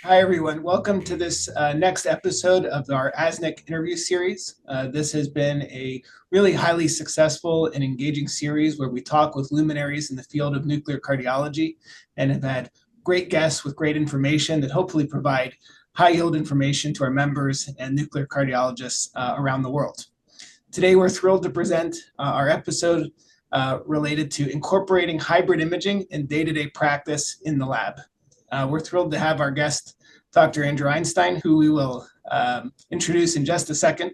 Hi, everyone. Welcome to this next episode of our ASNC interview series. This has been a really highly successful and engaging series where we talk with luminaries in the field of nuclear cardiology and have had great guests with great information that hopefully provide high yield information to our members and nuclear cardiologists around the world. Today, we're thrilled to present our episode related to incorporating hybrid imaging in day-to-day practice in the lab. We're thrilled to have our guest, Dr. Andrew Einstein, who we will introduce in just a second.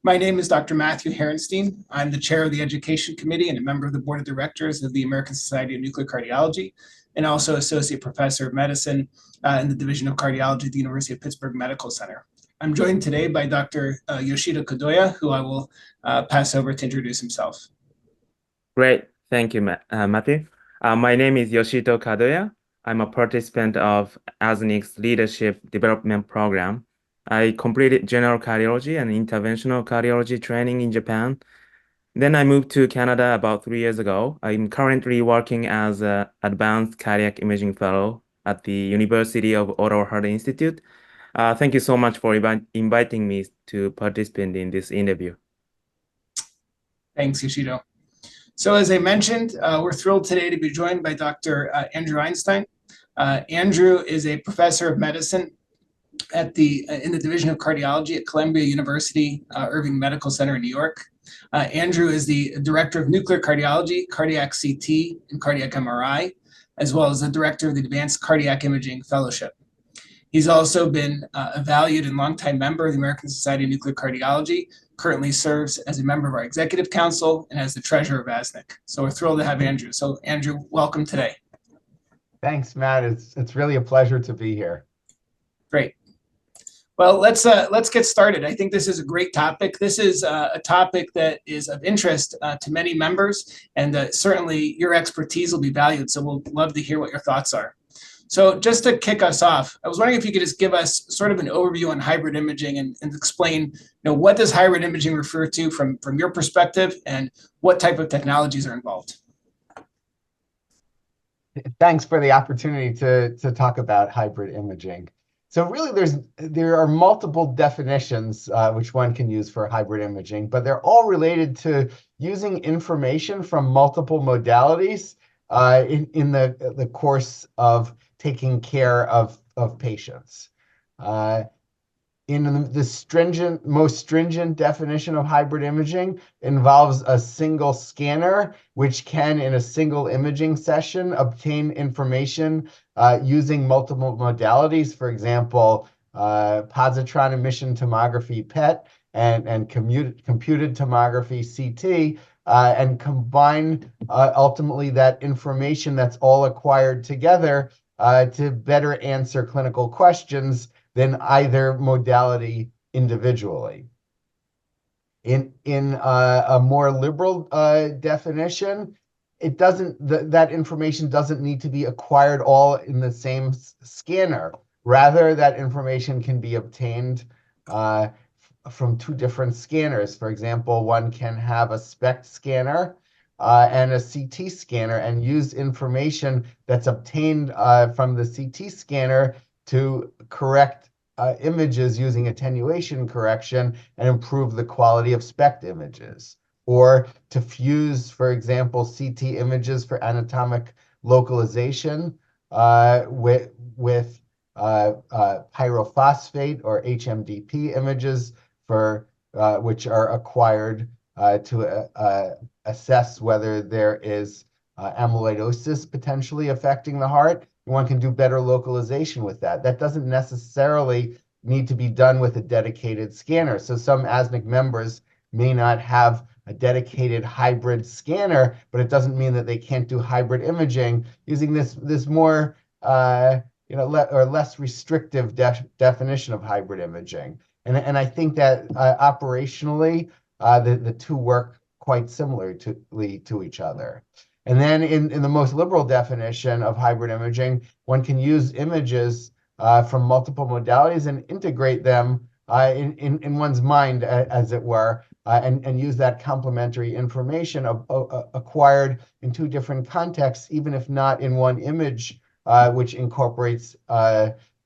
My name is Dr. Matthew Herenstein. I'm the chair of the Education Committee and a member of the board of directors of the American Society of Nuclear Cardiology, and also associate professor of medicine in the Division of Cardiology at the University of Pittsburgh Medical Center. I'm joined today by Dr. Yoshito Kadoya, who I will pass over to introduce himself. Great. Thank you, Matthew. My name is Yoshito Kadoya. I'm a participant of ASNIC's Leadership Development Program. I completed general cardiology and interventional cardiology training in Japan. Then I moved to Canada about 3 years ago. I'm currently working as an advanced cardiac imaging fellow at the University of Ottawa Heart Institute. Thank you so much for inviting me to participate in this interview. Thanks, Yoshito. So as I mentioned, we're thrilled today to be joined by Dr. Andrew Einstein. Andrew is a professor of medicine in the Division of Cardiology at Columbia University Irving Medical Center in New York. Andrew is the director of nuclear cardiology, cardiac CT, and cardiac MRI, as well as the director of the Advanced Cardiac Imaging Fellowship. He's also been a valued and longtime member of the American Society of Nuclear Cardiology, currently serves as a member of our executive council and as the treasurer of ASNC. So we're thrilled to have Andrew. So Andrew, welcome today. Thanks, Matt. It's really a pleasure to be here. Great. Well, let's get started. I think this is a great topic. This is a topic that is of interest to many members, and certainly your expertise will be valued. So we'll love to hear what your thoughts are. So just to kick us off, I was wondering if you could just give us sort of an overview on hybrid imaging and explain, what does hybrid imaging refer to from your perspective and what type of technologies are involved? Thanks for the opportunity to talk about hybrid imaging. So really, there are multiple definitions which one can use for hybrid imaging, but they're all related to using information from multiple modalities in the course of taking care of patients. In the most stringent definition of hybrid imaging involves a single scanner, which can, in a single imaging session, obtain information using multiple modalities. For example, positron emission tomography PET and computed tomography CT, and combine ultimately that information that's all acquired together to better answer clinical questions than either modality individually. In a more liberal definition, that information doesn't need to be acquired all in the same scanner. Rather, that information can be obtained from two different scanners. For example, one can have a SPECT scanner and a CT scanner and use information that's obtained from the CT scanner to correct images using attenuation correction and improve the quality of SPECT images. Or to fuse, for example, CT images for anatomic localization with pyrophosphate or HMDP images which are acquired to assess whether there is amyloidosis potentially affecting the heart. One can do better localization with that. That doesn't necessarily need to be done with a dedicated scanner. So some ASNC members may not have a dedicated hybrid scanner, but it doesn't mean that they can't do hybrid imaging using this more or less restrictive definition of hybrid imaging. And I think that operationally, the two work quite similarly to each other. And then in the most liberal definition of hybrid imaging, one can use images from multiple modalities and integrate them in one's mind, as it were, and use that complementary information acquired in two different contexts, even if not in one image, which incorporates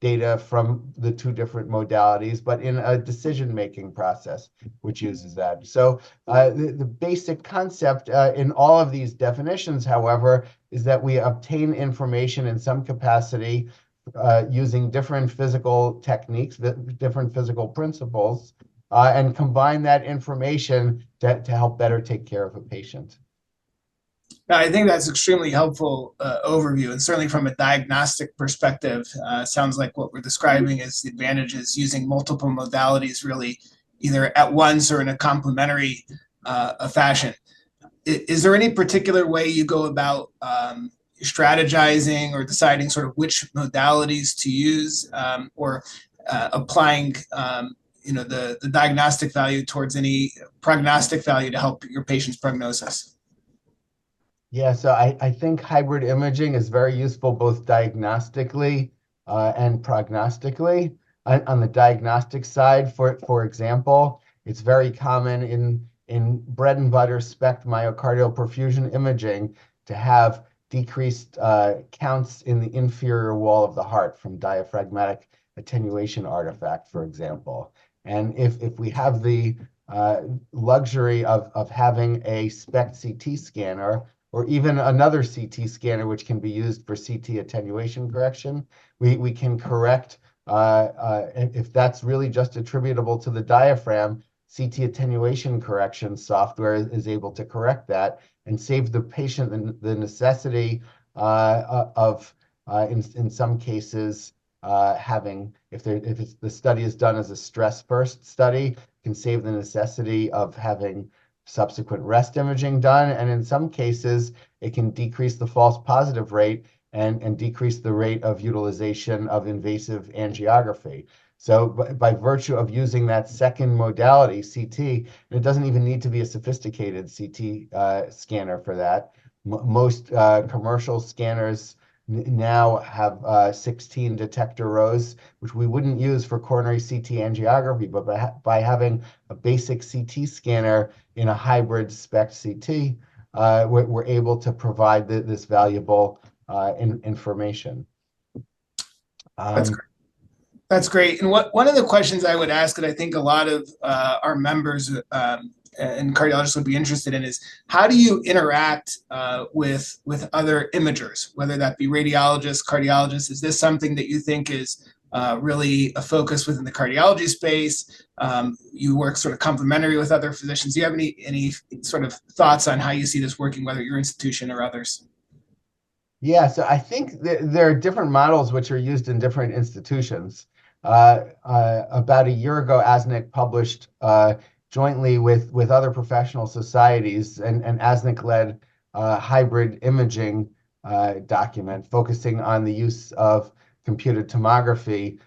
data from the two different modalities, but in a decision-making process, which uses that. So the basic concept in all of these definitions, however, is that we obtain information in some capacity using different physical techniques, different physical principles, and combine that information to help better take care of a patient. I think that's extremely helpful overview, and certainly from a diagnostic perspective, sounds like what we're describing is the advantages using multiple modalities really either at once or in a complementary fashion. Is there any particular way you go about strategizing or deciding sort of which modalities to use or applying the diagnostic value towards any prognostic value to help your patient's prognosis? Yeah, so I think hybrid imaging is very useful both diagnostically and prognostically. On the diagnostic side, for example, it's very common in bread and butter SPECT myocardial perfusion imaging to have decreased counts in the inferior wall of the heart from diaphragmatic attenuation artifact, for example. And if we have the luxury of having a SPECT CT scanner, or even another CT scanner, which can be used for CT attenuation correction, we can correct, if that's really just attributable to the diaphragm, CT attenuation correction software is able to correct that and save the patient the necessity of, in some cases, having, if the study is done as a stress first study, can save the necessity of having subsequent rest imaging done. And in some cases, it can decrease the false positive rate and decrease the rate of utilization of invasive angiography. So by virtue of using that second modality, CT, and it doesn't even need to be a sophisticated CT scanner for that. Most commercial scanners now have 16 detector rows, which we wouldn't use for coronary CT angiography, but by having a basic CT scanner in a hybrid SPECT CT, we're able to provide this valuable information. That's great. And one of the questions I would ask that I think a lot of our members and cardiologists would be interested in is how do you interact with other imagers, whether that be radiologists, cardiologists? Is this something that you think is really a focus within the cardiology space? You work sort of complementary with other physicians. Do you have any sort of thoughts on how you see this working, whether your institution or others? Yeah, so I think there are different models which are used in different institutions. About a year ago, ASNC published jointly with other professional societies, and ASNC led hybrid imaging document focusing on the use of computed tomography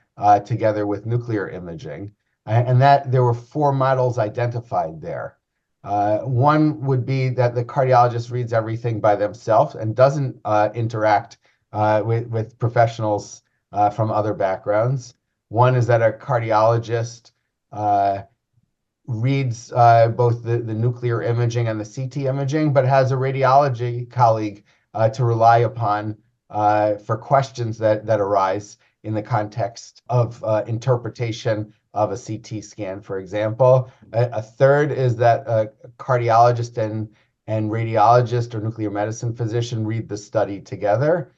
together with nuclear imaging. And that there were 4 models identified there. One would be that the cardiologist reads everything by themselves and doesn't interact with professionals from other backgrounds. One is that a cardiologist reads both the nuclear imaging and the CT imaging, but has a radiology colleague to rely upon for questions that arise in the context of interpretation of a CT scan, for example. A third is that a cardiologist and radiologist or nuclear medicine physician read the study together.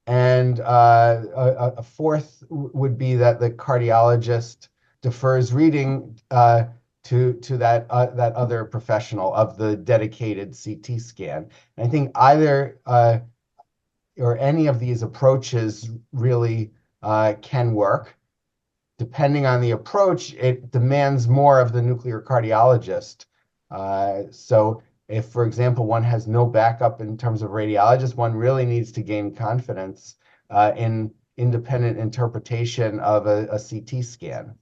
And a fourth would be that the cardiologist defers reading to that other professional of the dedicated CT scan. And I think either or any of these approaches really can work. Depending on the approach, it demands more of the nuclear cardiologist. So if, for example, one has no backup in terms of radiologists, one really needs to gain confidence in independent interpretation of a CT scan.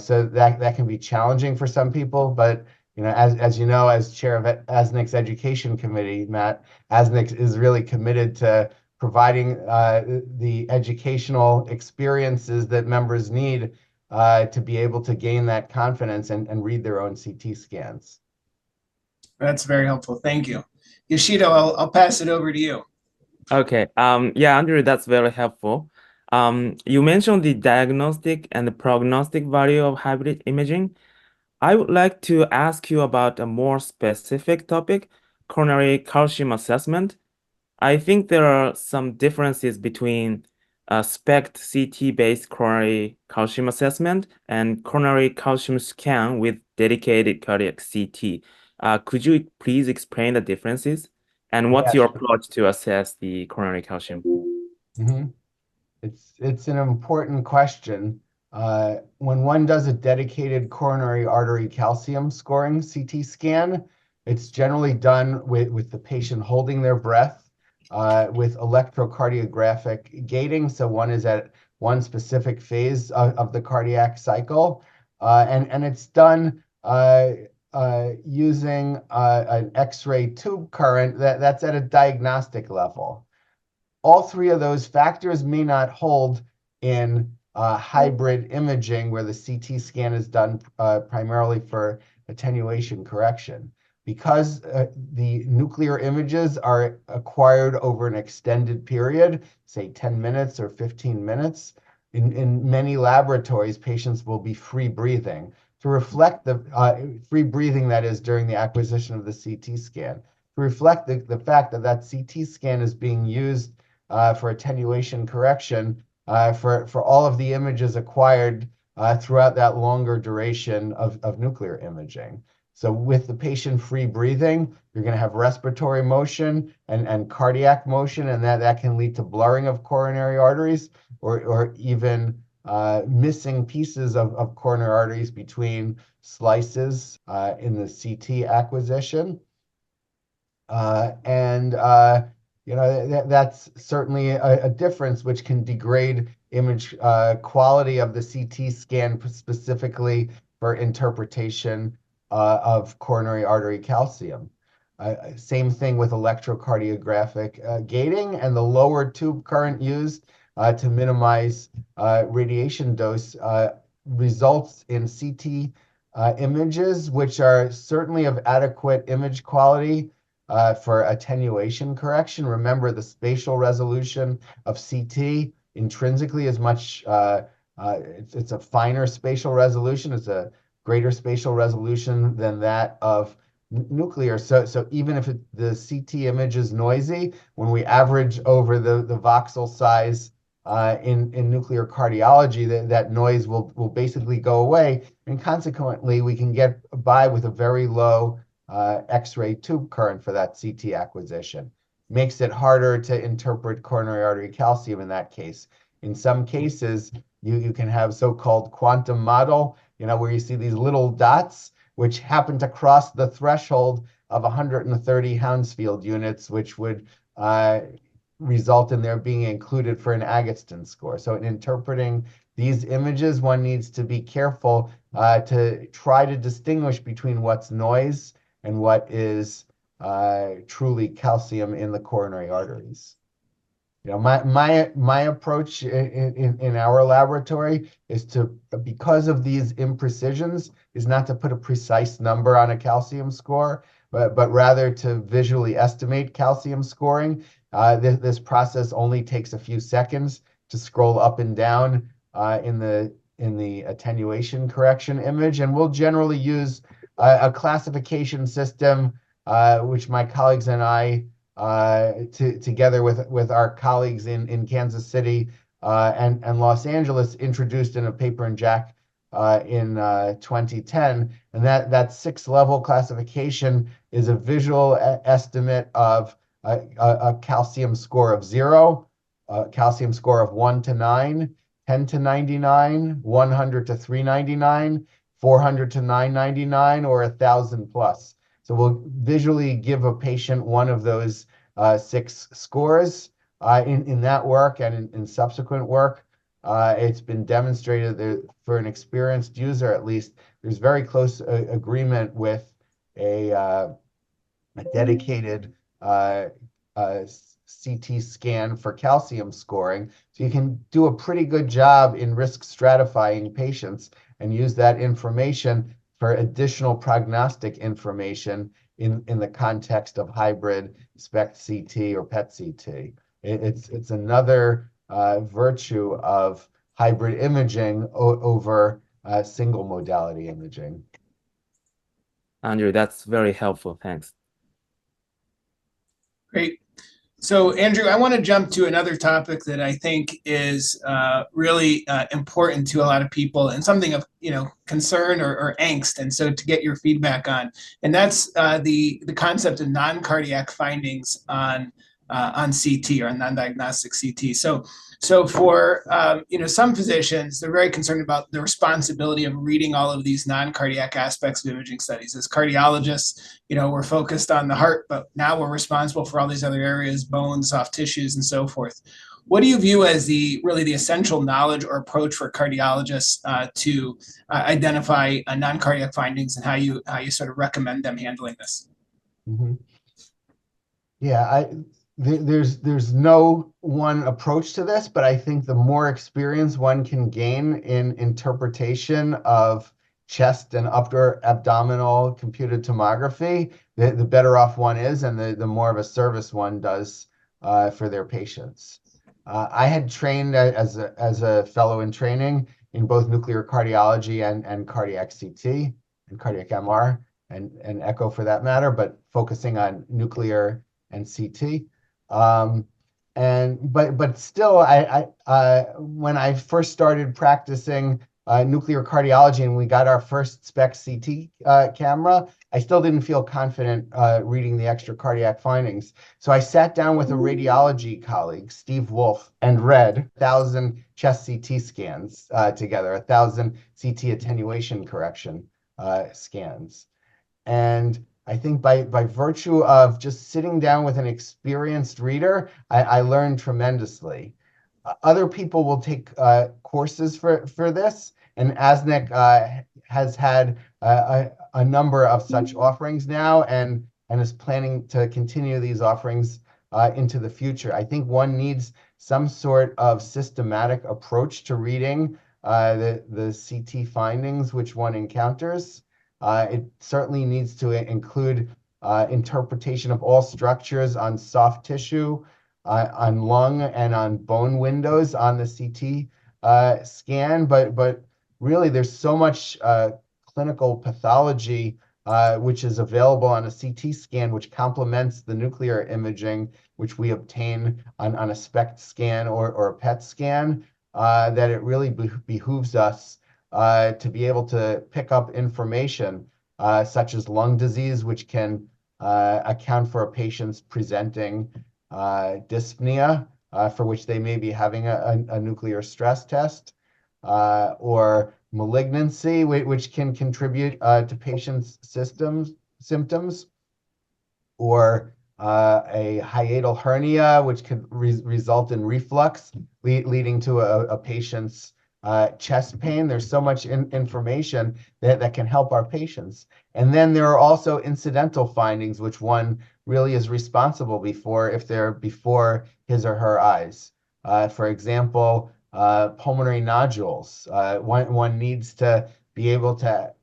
So that can be challenging for some people, but as you know, as chair of ASNC's education committee, Matt, ASNC is really committed to providing the educational experiences that members need to be able to gain that confidence and read their own CT scans. That's very helpful. Thank you. Yoshito, I'll pass it over to you. Okay. Yeah, Andrew, that's very helpful. You mentioned the diagnostic and the prognostic value of hybrid imaging. I would like to ask you about a more specific topic, coronary calcium assessment. I think there are some differences between SPECT CT-based coronary calcium assessment and coronary calcium scan with dedicated cardiac CT. Could you please explain the differences? And what's Yeah, your sure. approach to assess the coronary calcium? Mhm. It's an important question. When one does a dedicated coronary artery calcium scoring CT scan, it's generally done with the patient holding their breath with electrocardiographic gating. So one is at one specific phase of the cardiac cycle, and it's done using an X-ray tube current that's at a diagnostic level. All three of those factors may not hold in hybrid imaging, where the CT scan is done primarily for attenuation correction. Because the nuclear images are acquired over an extended period, say 10 minutes or 15 minutes, in many laboratories, patients will be free breathing to reflect the free breathing, that is, during the acquisition of the CT scan, to reflect the fact that that CT scan is being used for attenuation correction for all of the images acquired throughout that longer duration of nuclear imaging. So with the patient free breathing, you're going to have respiratory motion and cardiac motion, and that can lead to blurring of coronary arteries or even missing pieces of coronary arteries between slices in the CT acquisition. That's certainly a difference which can degrade image quality of the CT scan specifically for interpretation of coronary artery calcium. Same thing with electrocardiographic gating, and the lower tube current used to minimize radiation dose results in CT images which are certainly of adequate image quality for attenuation correction. Remember, the spatial resolution of CT intrinsically is much, it's a finer spatial resolution. It's a greater spatial resolution than that of nuclear. So even if the CT image is noisy, when we average over the voxel size in nuclear cardiology, that noise will basically go away. And consequently, we can get by with a very low X-ray tube current for that CT acquisition. Makes it harder to interpret coronary artery calcium in that case. In some cases, you can have so-called quantum model, where you see these little dots which happen to cross the threshold of 130 Hounsfield units, which would result in their being included for an Agatston score. So in interpreting these images, one needs to be careful to try to distinguish between what's noise and what is truly calcium in the coronary arteries. My approach in our laboratory is to, because of these imprecisions, is not to put a precise number on a calcium score, but rather to visually estimate calcium scoring. This process only takes a few seconds to scroll up and down in the attenuation correction image, and we'll generally use a classification system which my colleagues and I, together with our colleagues in Kansas City and Los Angeles, introduced in a paper in JACC in 2010. And that 6-level classification is a visual estimate of a calcium score of 0, a calcium score of 1 to 9, 10 to 99, 100 to 399, 400 to 999, or 1,000 plus. So we'll visually give a patient one of those 6 scores in that work and in subsequent work. It's been demonstrated that for an experienced user, at least, there's very close agreement with a dedicated CT scan for calcium scoring. So you can do a pretty good job in risk stratifying patients and use that information for additional prognostic information in the context of hybrid SPECT CT or PET CT. It's another virtue of hybrid imaging over single modality imaging. Andrew, that's very helpful. Thanks. Great. So, Andrew, I want to jump to another topic that I think is really important to a lot of people and something of concern or angst, and so to get your feedback on, and that's the concept of non-cardiac findings on CT or non-diagnostic CT. So for some physicians, they're very concerned about the responsibility of reading all of these non-cardiac aspects of imaging studies. As cardiologists, we're focused on the heart, but now we're responsible for all these other areas, bones, soft tissues, and so forth. What do you view as the essential knowledge or approach for cardiologists to identify non-cardiac findings, and how you sort of recommend them handling this? Mm-hmm. Yeah, there's no one approach to this, but I think the more experience one can gain in interpretation of chest and upper abdominal computed tomography, the better off one is, and the more of a service one does for their patients. I had trained as a fellow in training in both nuclear cardiology and cardiac CT and cardiac MR and echo for that matter, but focusing on nuclear and CT. But still, when I first started practicing nuclear cardiology and we got our first SPECT CT camera, I still didn't feel confident reading the extra cardiac findings. So I sat down with a radiology colleague, Steve Wolf, and read 1,000 chest CT scans together, 1,000 CT attenuation correction scans. And I think by virtue of just sitting down with an experienced reader, I learned tremendously. Other people will take courses for this, and ASNC has had a number of such offerings now, and is planning to continue these offerings into the future. I think one needs some sort of systematic approach to reading the CT findings which one encounters. It certainly needs to include interpretation of all structures on soft tissue, on lung and on bone windows on the CT scan. But really, there's so much clinical pathology which is available on a CT scan, which complements the nuclear imaging which we obtain on a SPECT scan or a PET scan, that it really behooves us to be able to pick up information such as lung disease, which can account for a patient's presenting dyspnea, for which they may be having a nuclear stress test, or malignancy, which can contribute to patients' symptoms, or a hiatal hernia, which could result in reflux, leading to a patient's chest pain. There's so much information that can help our patients. And then there are also incidental findings, which one really is responsible if they're before his or her eyes. For example, pulmonary nodules. One needs to be able to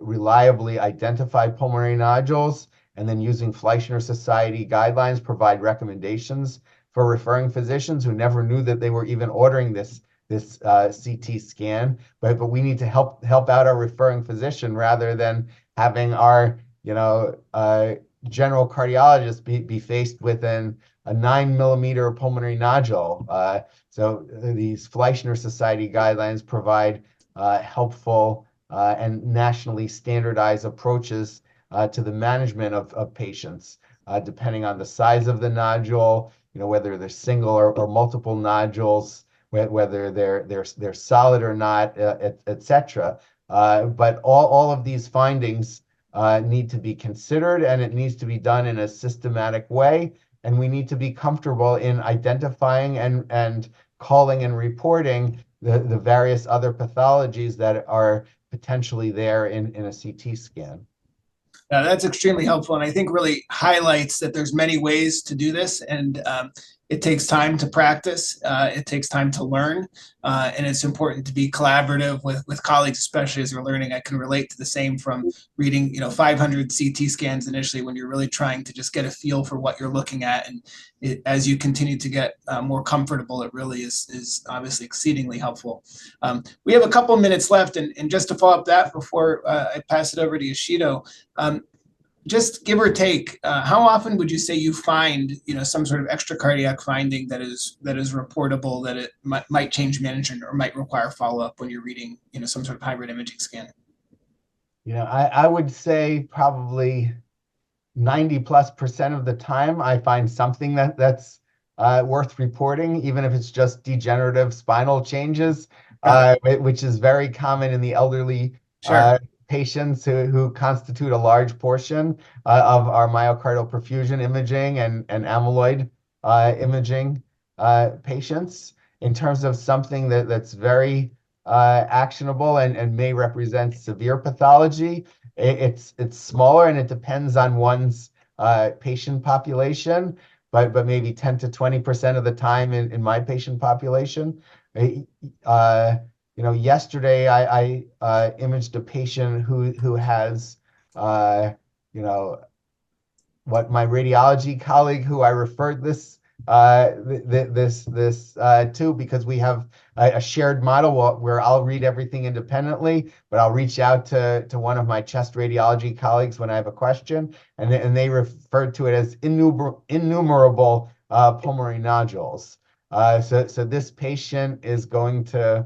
reliably identify pulmonary nodules, and then using Fleischner Society guidelines, provide recommendations for referring physicians who never knew that they were even ordering this CT scan, but we need to help out our referring physician rather than having our general cardiologist be faced with a 9-millimeter pulmonary nodule. So these Fleischner Society guidelines provide helpful and nationally standardized approaches to the management of patients, depending on the size of the nodule, whether they're single or multiple nodules, whether they're solid or not, etc. But all of these findings need to be considered, and it needs to be done in a systematic way. And we need to be comfortable in identifying and calling and reporting the various other pathologies that are potentially there in a CT scan. That's extremely helpful, and I think really highlights that there's many ways to do this, and it takes time to practice, it takes time to learn, and it's important to be collaborative with colleagues, especially as you're learning. I can relate to the same from reading, 500 CT scans initially when you're really trying to just get a feel for what you're looking at. And as you continue to get more comfortable, it really is obviously exceedingly helpful. We have a couple minutes left, and just to follow up that before I pass it over to Yoshito, just give or take, how often would you say you find, some sort of extra cardiac finding that is reportable, that it might change management or might require follow-up when you're reading, some sort of hybrid imaging scan? I would say probably 90+% of the time I find something that's worth reporting, even if it's just degenerative spinal changes, which is very common in the elderly patients who constitute a large portion of our myocardial perfusion imaging and amyloid imaging patients. In terms of something that's very actionable and may represent severe pathology, it's smaller and it depends on one's patient population, but maybe 10 to 20% of the time in my patient population. Yesterday I imaged a patient who has, what my radiology colleague who I referred this to, because we have a shared model where I'll read everything independently, but I'll reach out to one of my chest radiology colleagues when I have a question, and they referred to it as innumerable pulmonary nodules. So this patient is going to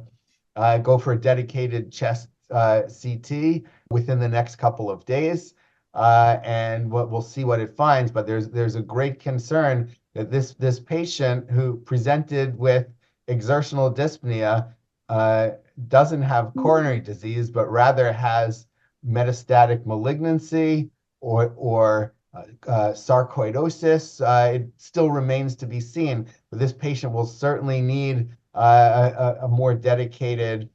go for a dedicated chest CT within the next couple of days, and we'll see what it finds. But there's a great concern that this patient who presented with exertional dyspnea doesn't have coronary disease, but rather has metastatic malignancy or sarcoidosis. It still remains to be seen, but this patient will certainly need a more dedicated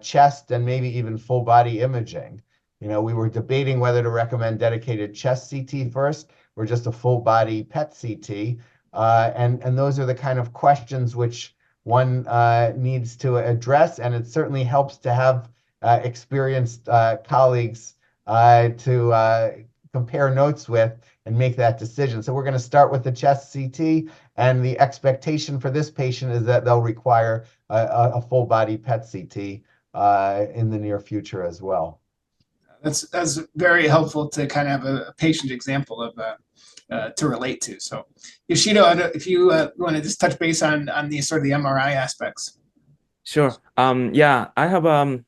chest and maybe even full body imaging. We were debating whether to recommend dedicated chest CT first or just a full body PET CT. And those are the kind of questions which one needs to address. And it certainly helps to have experienced colleagues to compare notes with and make that decision. So we're going to start with the chest CT, and the expectation for this patient is that they'll require a full body PET CT in the near future as well. That's very helpful to kind of have a patient example of to relate to. So Yoshito, if you want to just touch base on the sort of the MRI aspects. Sure. Yeah, I have a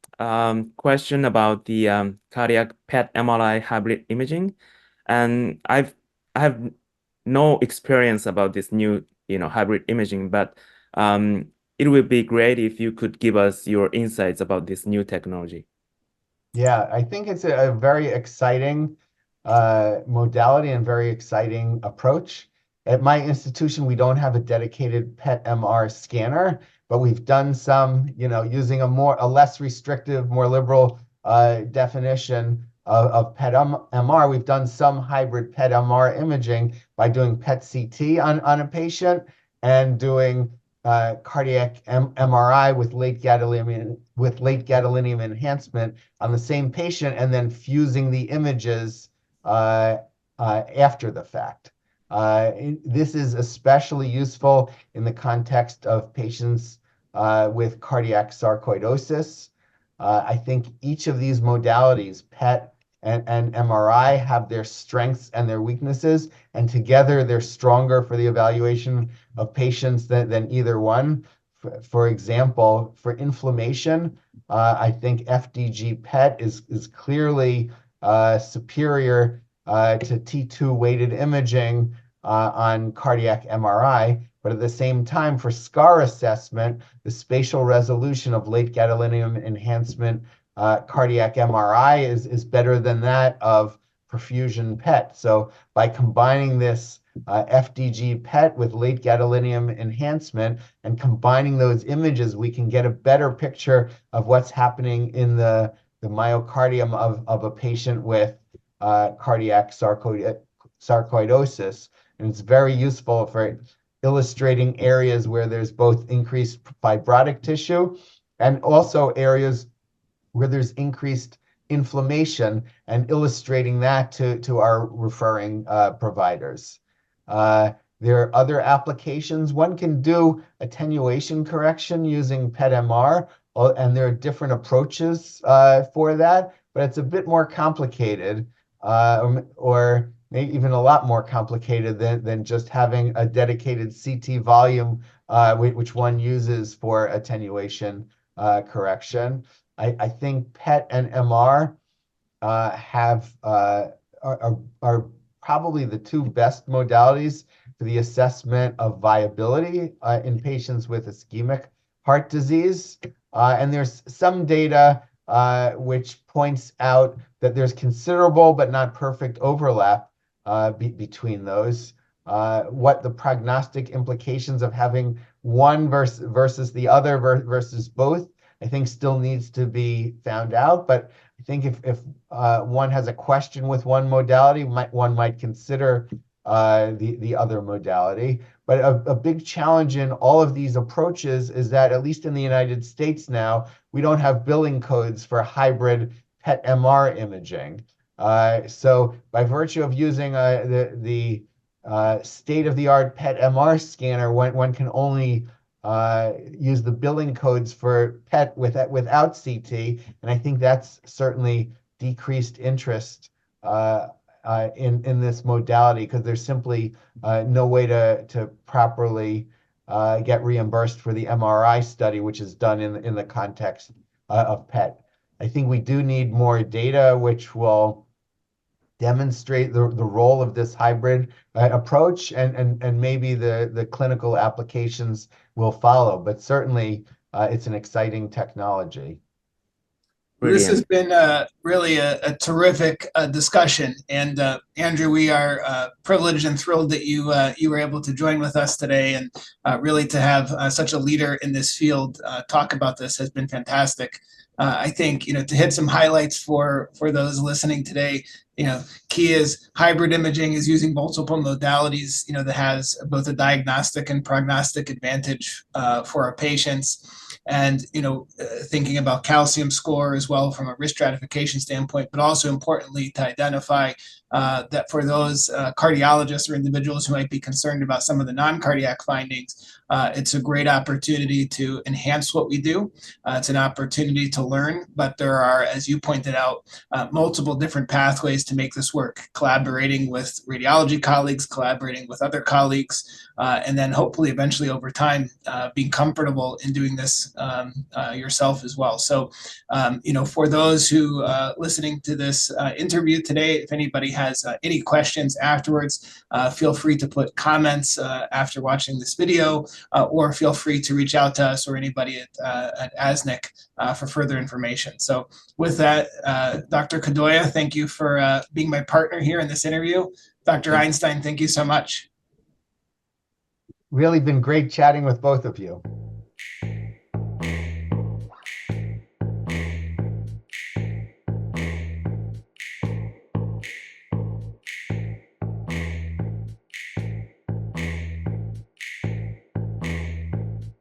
question about the cardiac PET MRI hybrid imaging, and I have no experience about this new hybrid imaging, but it would be great if you could give us your insights about this new technology. Yeah, I think it's a very exciting modality and very exciting approach. At my institution, we don't have a dedicated PET MR scanner, but we've done some, using a less restrictive, more liberal definition of PET MR. We've done some hybrid PET MR imaging by doing PET CT on a patient and doing cardiac MRI with late gadolinium enhancement on the same patient, and then fusing the images after the fact. This is especially useful in the context of patients with cardiac sarcoidosis. I think each of these modalities, PET and MRI, have their strengths and their weaknesses, and together they're stronger for the evaluation of patients than either one. For example, for inflammation, I think FDG PET is clearly superior to T2 weighted imaging on cardiac MRI, but at the same time, for scar assessment, the spatial resolution of late gadolinium enhancement cardiac MRI is better than that of perfusion PET. So by combining this FDG PET with late gadolinium enhancement and combining those images, we can get a better picture of what's happening in the myocardium of a patient with cardiac sarcoidosis. And it's very useful for illustrating areas where there's both increased fibrotic tissue and also areas where there's increased inflammation, and illustrating that to our referring providers. There are other applications. One can do attenuation correction using PET-MR, and there are different approaches for that, but it's a bit more complicated, or maybe even a lot more complicated than just having a dedicated CT volume, which one uses for attenuation correction. I think PET and MR are probably the two best modalities for the assessment of viability in patients with ischemic heart disease. And there's some data which points out that there's considerable but not perfect overlap between those. What the prognostic implications of having one versus the other versus both, I think still needs to be found out. But I think if one has a question with one modality, one might consider the other modality. But a big challenge in all of these approaches is that, at least in the United States now, we don't have billing codes for hybrid PET-MR imaging. So by virtue of using the state-of-the-art PET-MR scanner, one can only use the billing codes for PET without CT, and I think that's certainly decreased interest in this modality, because there's simply no way to properly get reimbursed for the MRI study, which is done in the context of PET. I think we do need more data which will demonstrate the role of this hybrid approach, and maybe the clinical applications will follow. But certainly, it's an exciting technology. This has been really a terrific discussion. And Andrew, we are privileged and thrilled that you were able to join with us today, and really to have such a leader in this field talk about this has been fantastic. I think, to hit some highlights for those listening today, key is hybrid imaging is using multiple modalities, that has both a diagnostic and prognostic advantage for our patients. And, thinking about calcium score as well from a risk stratification standpoint, but also importantly to identify that for those cardiologists or individuals who might be concerned about some of the non-cardiac findings, it's a great opportunity to enhance what we do. It's an opportunity to learn, but there are, as you pointed out, multiple different pathways to make this work, collaborating with radiology colleagues, collaborating with other colleagues, and then hopefully eventually over time being comfortable in doing this yourself as well. So, for those who listening to this interview today, if anybody has any questions afterwards, feel free to put comments after watching this video, or feel free to reach out to us or anybody at ASNC for further information. So with that, Dr. Kadoya, thank you for being my partner here in this interview. Dr. Einstein, thank you so much. Really been great chatting with both of you.